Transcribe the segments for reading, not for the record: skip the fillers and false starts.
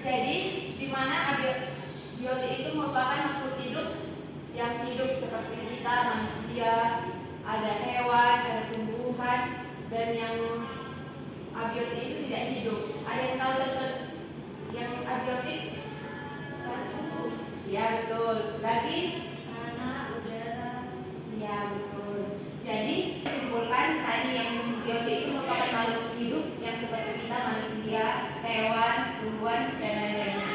Jadi di mana abiotik itu merupakan makhluk hidup yang hidup seperti kita manusia, ada hewan, ada tumbuhan, dan yang abiotik itu tidak hidup. Ada yang tahu contoh yang abiotik? Ya betul. Lagi? Tanah, udara. Ya betul. Jadi simpulkan tadi yang biotik itu merupakan makhluk hidup yang seperti kita manusia, hewan, tumbuhan, dan lain-lainnya.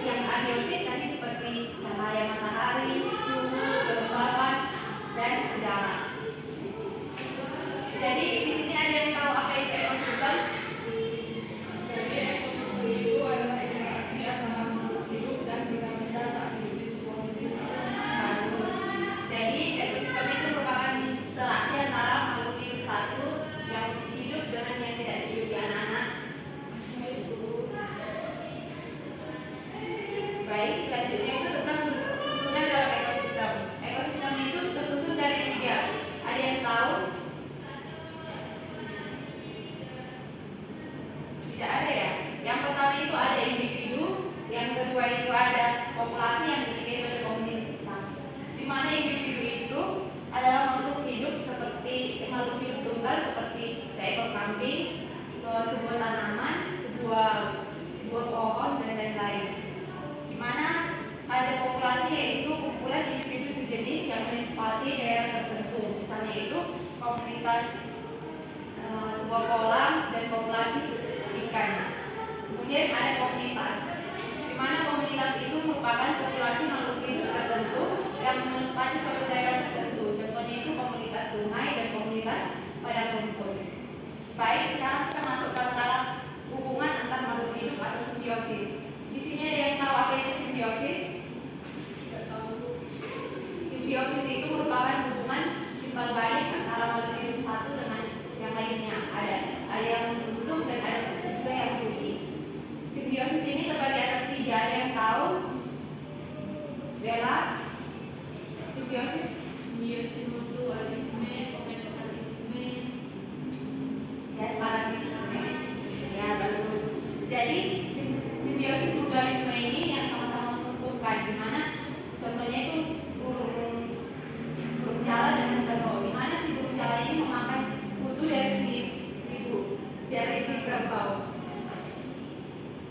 Yang abiotik tadi seperti cahaya matahari, suhu, kelembapan, dan udara. Jadi di sini ada yang tahu apa itu ekosistem? Jadi ekosistem itu adalah interaksi antara makhluk hidup dan benda-benda tak hidup di sebuah lingkungan. Bagus. Jadi ekosistem itu merupakan interaksi antara makhluk hidup satu yang hidup dengan yang tidak hidup di anak-anak. Baik, selanjutnya itu tentang susunan dalam ekosistem. Ekosistem itu tersusun dari 3. Ada yang tahu? Tidak ada ya. Yang pertama itu ada individu, yang kedua itu ada populasi, yang ketiga itu ada komunitas. Di mana individu itu adalah makhluk hidup seperti makhluk hidup tunggal seperti seekor kambing, sebuah tanaman, sebuah pohon, dan lain-lain. Di mana ada populasi yaitu kumpulan individu sejenis yang menempati daerah tertentu. Misalnya itu komunitas sebuah kolam dan populasi ikan. Kemudian ada komunitas, di mana komunitas itu merupakan populasi makhluk hidup tertentu yang menempati suatu daerah tertentu. Contohnya itu komunitas sungai dan komunitas padang rumput. Baik, sekarang kita masuk ke tahap hubungan antar makhluk hidup atau simbiosis. Di sini ada yang tahu apa itu simbiosis? Simbiosis itu merupakan hubungan timbal balik antara makhluk hidup satu dengan yang lainnya. Ada yang untung dan ada juga yang rugi. Simbiosis ini terbagi atas 3. Ada yang tahu? Bella? Simbiosis? Simbiosis mutualisme, komensalisme, Dan parasitisme. Ya bagus. Jadi simbiosis mutualisme ini yang sama-sama menguntungkan. Di mana contohnya itu burung jala dengan kerbau. Di mana si burung jala ini memakan mutu dari si kerbau.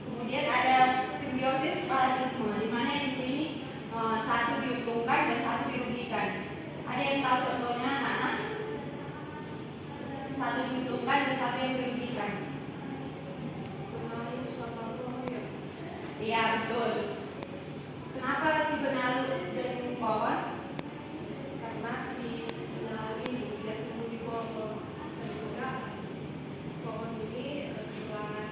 Kemudian ada simbiosis parasitisme, di mana yang di sini satu diuntungkan dan satu dirugikan. Ada yang tahu contohnya anak-anak? Satu diuntungkan dan satu yang dirugikan. Iya betul. Kenapa si benalu dan pohon? karena si benalu ini tidak tumbuh di pohon, sehingga pohon ini kehilangan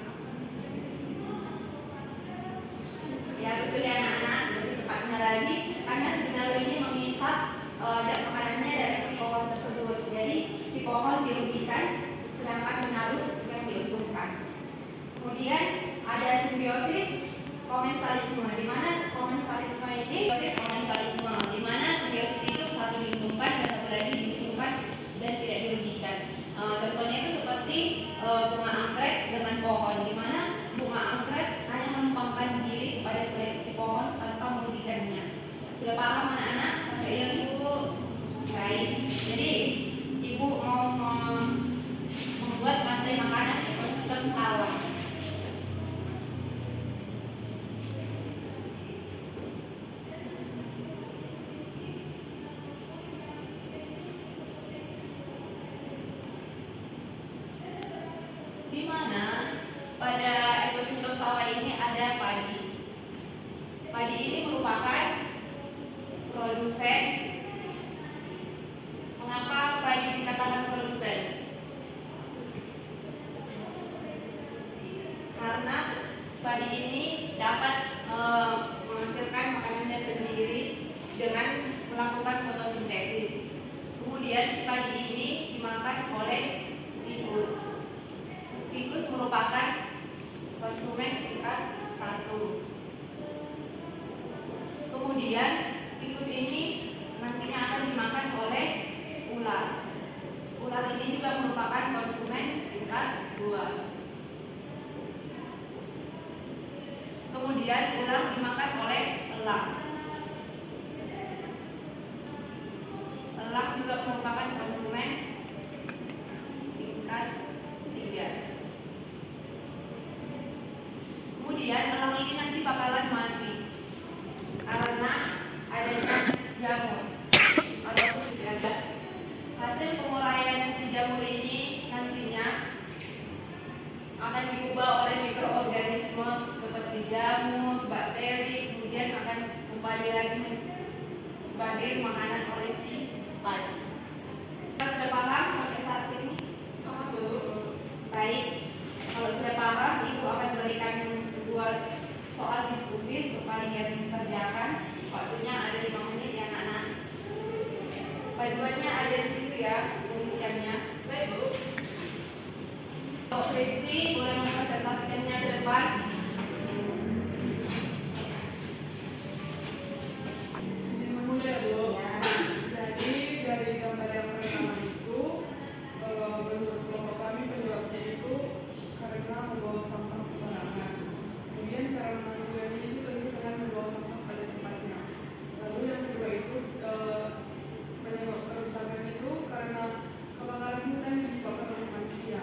Ya betul ya anak-anak. Lebih tepatnya lagi karena si benalu ini mengisap makanannya dari si pohon tersebut. Jadi si pohon dirugikan, sedangkan benalu yang diuntungkan. Kemudian ada simbiosis komensalisme, di mana komensalisme ini di mana simbiosis itu satu diuntungkan dan satu lagi diuntungkan dan tidak dirugikan. Contohnya itu seperti bunga anggrek dengan pohon, di mana bunga anggrek hanya menumpangkan diri kepada si pohon tanpa merugikannya. Sudah paham anak-anak sampai ini? Ibu? Baik. Jadi ibu mau membuat rantai makanan ekosistem sawah. Di mana pada ekosistem sawah ini ada padi. Padi ini merupakan produsen. Mengapa padi dikatakan produsen? Karena padi ini dapat menghasilkan makanannya sendiri dengan melakukan fotosintesis. Kemudian si padi ini dimakan oleh tikus. Tikus merupakan konsumen tingkat 1. Kemudian tikus ini nantinya akan dimakan oleh ular. Ular ini juga merupakan konsumen tingkat 2. kemudian ulang dimakan oleh elang. Elang juga merupakan konsumen tingkat 3. Kemudian elang ini nanti bakalan mati karena adanya jamur ataupun hasil penguraian si jamur ini nantinya akan diubah oleh mikroorganisme seperti jamur, bakteri, kemudian akan kembali lagi sebagai makanan oleh si padi. Kita sudah paham sampai saat ini? Baik, kalau sudah paham, Ibu akan berikan sebuah soal diskusi untuk kalian kerjakan. Waktunya ada 5 menit ya anak-anak. Panduannya ada di situ ya, tulisannya. Baik Bu. Kristi boleh mempresentasikannya ke depan. Izin memulai Bu. Jadi dari gambar yang pertama itu menurut kelompok kami penyebabnya itu karena membuang sampah sembarangan. Kemudian cara menanggulangi itu tentu dengan membuang sampah pada tempatnya. Lalu yang kedua itu penyebab kerusakan itu karena kebakaran hutan yang disebabkan oleh manusia.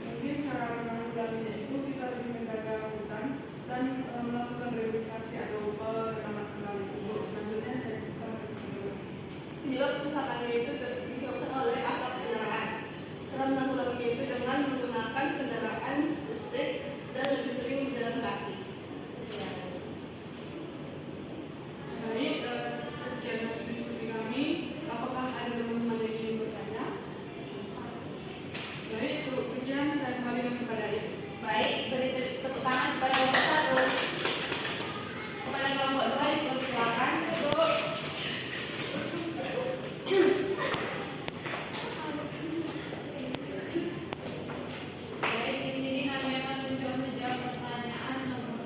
Mungkin cara menanggulanginya itu kita lebih menjaga hutan dan melakukan rehabilitasi atau penanaman kembali. Selanjutnya saya sampaikan dulu. Penyebab kerusakannya itu disebabkan oleh asap kendaraan. Cara menanggulanginya itu dengan menggunakan kendaraan listrik dan lebih sering berjalan kaki. Baik, sekian hasil diskusi kami. Apakah ada teman-teman yang ingin bertanya? Baik, cukup sekian. Saya kembalikan kepada Ibu. Baik, beri tepuk tangan kepada kelompok 1. Kepada kelompok 2 dipersilakan. Baik, di sini kami akan mencoba menjawab pertanyaan nomor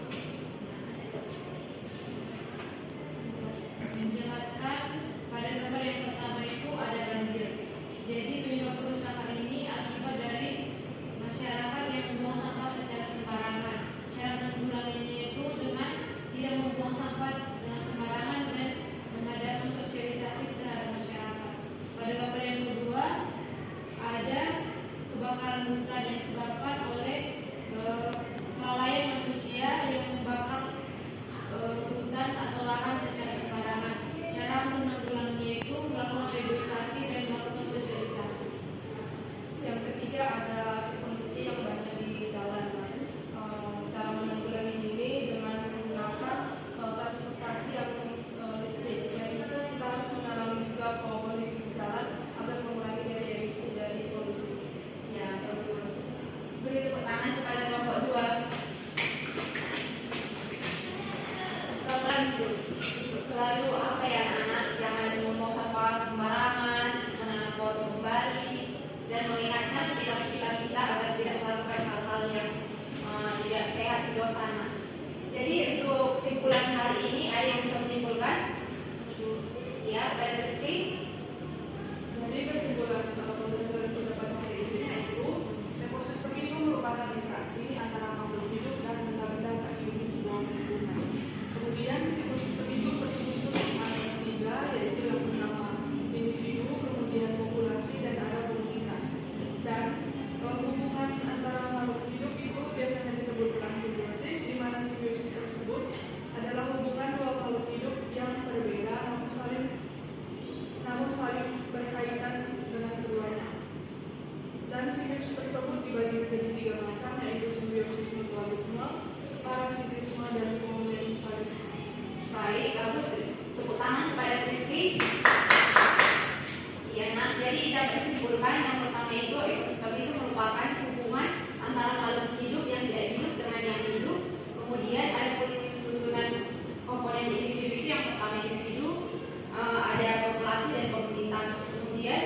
menjelaskan pada gambar yang pertama itu ada banjir. Jadi penyebab kerusakan ini akibat dari masyarakat yang membuang sampah secara sembarangan. Cara menanggulanginya itu dengan tidak membuang sampah dengan sembarangan dan mengadakan sosialisasi terhadap masyarakat. Pada gambar yang kedua ada kebakaran hutan yang disebabkan oleh kelalaian manusia yang membakar hutan atau lahan secara sembarangan. Cara menanggulanginya itu melakukan rehabilitasi dan melakukan sosialisasi. Yang ketiga ada kondisi yang banyak di jalanan. Cara menanggulangi ini dengan menggunakan transportasi yang listrik. Selain itu kita harus menanam juga pohon di jalan agar mengurangi dari emisi dari polusi. Ya, bagus. Beri tepuk tangan kepada kelompok 2. Selalu apa ya anak-anak, jangan membuang sampah sembarangan, menanam pohon kembali, dan mengingatkan sekitar-sekitar kita agar tidak melakukan hal-hal yang tidak sehat di luar sana. Jadi untuk kesimpulan hari ini ada yang bisa menyimpulkan? Ya, pada Rizky. Jadi kesimpulan pembelajaran pendapat hari ini yaitu ekosistem itu merupakan interaksi antara makhluk hidup dan benda-benda tak hidup di sebuah lingkungan. Kemudian ekosistem itu tersusun atas 3, yaitu yang pertama individu, kemudian populasi, dan ada komunitas. Dan hubungan antara makhluk hidup itu biasanya disebut dengan simbiosis, di mana simbiosis tersebut adalah hubungan dua makhluk hidup yang berbeda namun saling berkaitan dengan keduanya. Dan simbiosis tersebut dibagi menjadi 3 macam, yaitu simbiosis mutualisme, parasitisme, dan komensalisme. Baik, bagus. Tepuk tangan kepada Rizky. Iya, nah, jadi dapat disimpulkan yang pertama itu ekosistem itu merupakan hubungan antara makhluk hidup yang tidak hidup dengan yang hidup. Kemudian ada susunan komponen individu itu yang pertama individu, ada populasi dan komunitas. Kemudian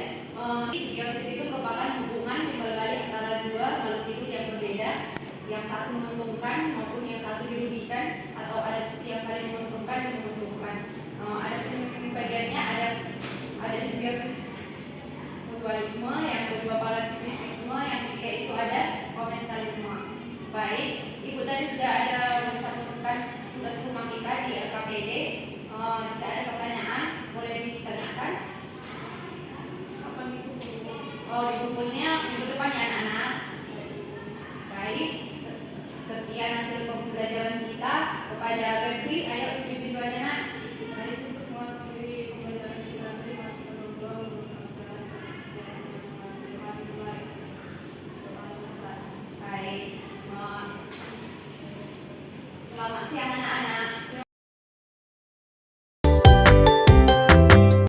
simbiosis itu merupakan hubungan timbal balik antara dua makhluk hidup yang berbeda, yang satu menguntungkan maupun yang satu dirugikan, atau ada yang saling menguntungkan dan menguntungkan. Ada bagiannya ada simbiosis mutualisme, yang kedua parasitisme, yang ketiga itu ada komensalisme. Baik, Ibu tadi sudah ada mencantumkan tugas bersama kita di LKPD. Tidak ada pertanyaan, boleh ditanyakan. Kapan dikumpulkan? Oh, dikumpulnya minggu depan ya, anak.